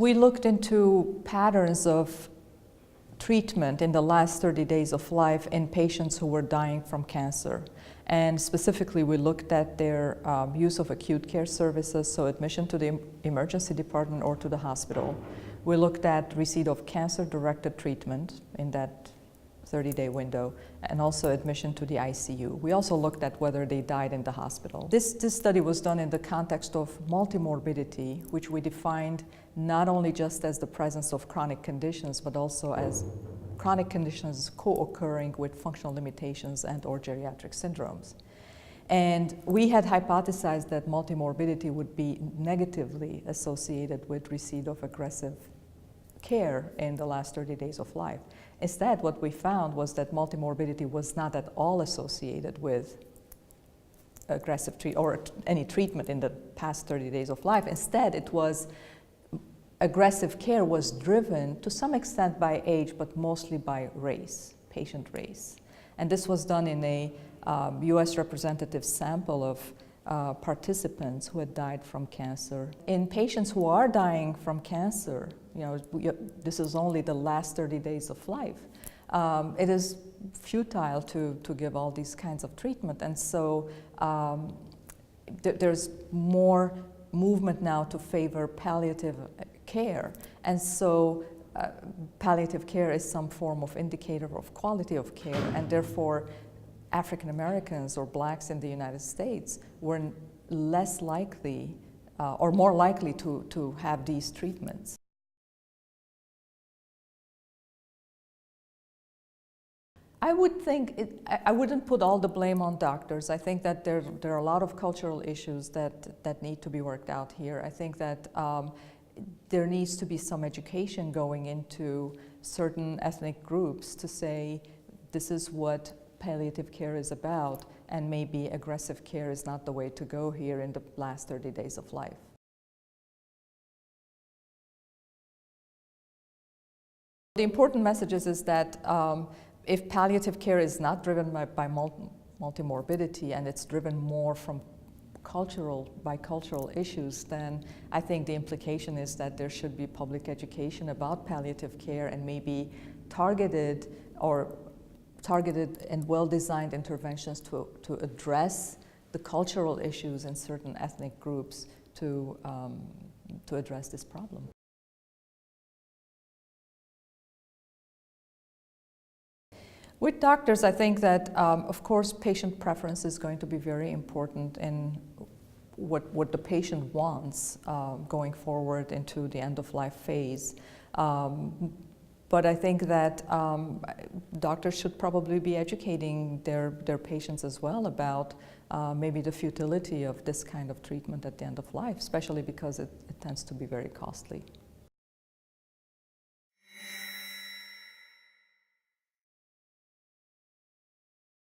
We looked into patterns of treatment in the last 30 days of life in patients who were dying from cancer. And specifically, we looked at their use of acute care services, so admission to the emergency department or to the hospital. We looked at receipt of cancer-directed treatment in that 30-day window, and also admission to the ICU. We also looked at whether they died in the hospital. This study was done in the context of multimorbidity, which we defined not only just as the presence of chronic conditions, but also as chronic conditions co-occurring with functional limitations and or geriatric syndromes. And we had hypothesized that multimorbidity would be negatively associated with receipt of aggressive care in the last 30 days of life. Instead, what we found was that multimorbidity was not at all associated with aggressive any treatment in the past 30 days of life. Instead, it was aggressive care was driven to some extent by age, but mostly by race, patient race. And this was done in a US representative sample of participants who had died from cancer. In patients who are dying from cancer, this is only the last 30 days of life. It is futile to give all these kinds of treatment, and so there's more movement now to favor palliative care, and so palliative care is some form of indicator of quality of care, and therefore African Americans or blacks in the United States were less likely or more likely to have these treatments. I would think, I wouldn't put all the blame on doctors. I think that there are a lot of cultural issues that need to be worked out here. I think that there needs to be some education going into certain ethnic groups to say this is what palliative care is about, and maybe aggressive care is not the way to go here in the last 30 days of life. The important message is that if palliative care is not driven by multimorbidity and it's driven more from cultural issues, then I think the implication is that there should be public education about palliative care and maybe targeted and well-designed interventions to address the cultural issues in certain ethnic groups to address this problem. With doctors, I think that, of course, patient preference is going to be very important in what the patient wants going forward into the end-of-life phase. But I think that doctors should probably be educating their patients as well about maybe the futility of this kind of treatment at the end of life, especially because it tends to be very costly.